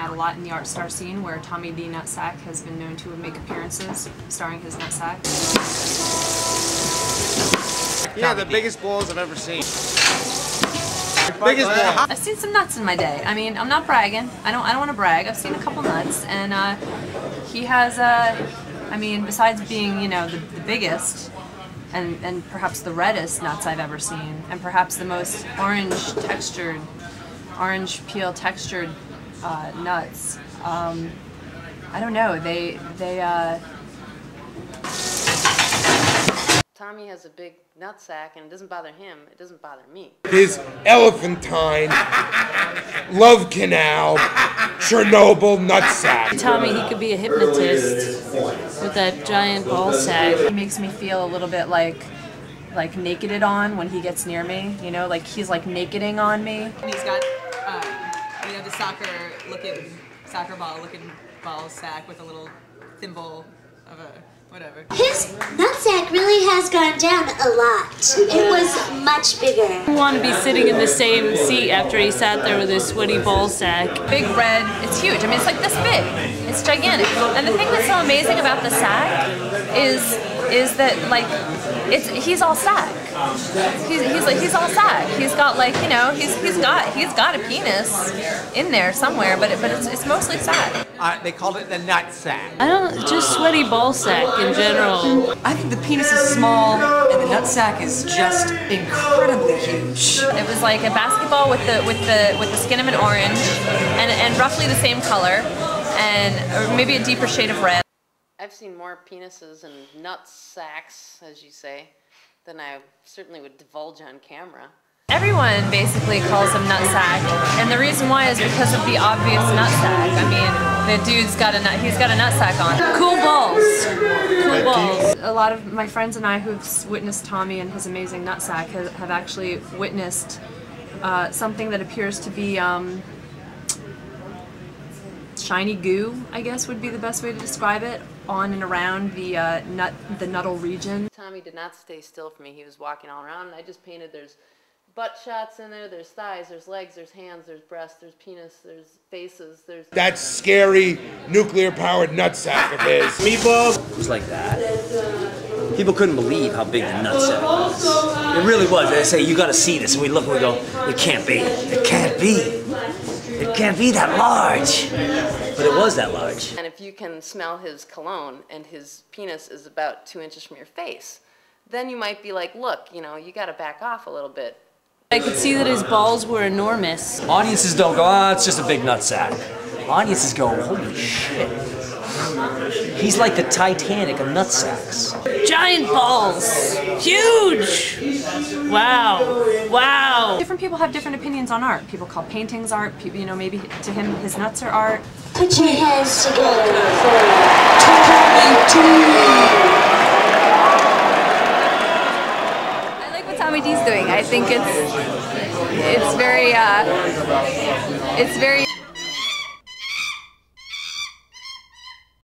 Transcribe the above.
out a lot in the art star scene where Tommy the Nutsack has been known to make appearances starring his nutsack. Yeah, the biggest balls I've ever seen. Biggest ball. I've seen some nuts in my day. I mean, I'm not bragging. I don't want to brag. I've seen a couple nuts, and he has I mean, besides being, you know, the biggest and perhaps the reddest nuts I've ever seen, and perhaps the most orange peel textured nuts. I don't know. Tommy has a big nutsack, and it doesn't bother him. It doesn't bother me. His elephantine, love canal, Chernobyl nutsack. Tommy, he could be a hypnotist with that giant ball sack. He makes me feel a little bit like nakeded on when he gets near me. You know, like he's like nakeding on me. And he's got, you know, the soccer ball looking ball sack with a little thimble of a whatever. His nutsack really has gone down a lot. It was much bigger. I want to be sitting in the same seat after he sat there with his sweaty ball sack. Big red, it's huge. I mean, it's like this big. It's gigantic. And the thing that's so amazing about the sack is that, like, he's all sack. He's all sack. He's got, like, you know, he's got a penis in there somewhere, but it's mostly sack. They called it the nut sack. I don't, just sweaty ball sack in general. I think the penis is small and the nutsack is just incredibly huge. It was like a basketball with the skin of an orange and roughly the same color, or maybe a deeper shade of red. I've seen more penises and nutsacks, as you say, than I certainly would divulge on camera. Everyone basically calls him nutsack, and the reason why is because of the obvious nutsack. I mean, the dude's got a nutsack on. Cool balls. Cool balls. A lot of my friends and I who've witnessed Tommy and his amazing nutsack have actually witnessed something that appears to be shiny goo, I guess would be the best way to describe it, on and around the nuttal region. Tommy did not stay still for me. He was walking all around, and I just painted there's butt shots in there, there's thighs, there's legs, there's hands, there's breasts, there's penis, there's faces, there's... That scary nuclear-powered nutsack of his. Meatballs? It was like that. People couldn't believe how big the nutsack was. It really was. They say, you gotta see this. And we look and we go, it can't be. It can't be. It can't be that large. But it was that large. And if you can smell his cologne and his penis is about 2 inches from your face, then you might be like, look, you know, you gotta back off a little bit. I could see that his balls were enormous. Audiences don't go, ah, it's just a big nutsack. Audiences go, holy shit. He's like the Titanic of nutsacks. Giant balls. Huge. Wow. Wow. Different people have different opinions on art. People call paintings art. People, you know, maybe to him his nuts are art. Put your hands together for 2018. Tommy D's doing. I think it's very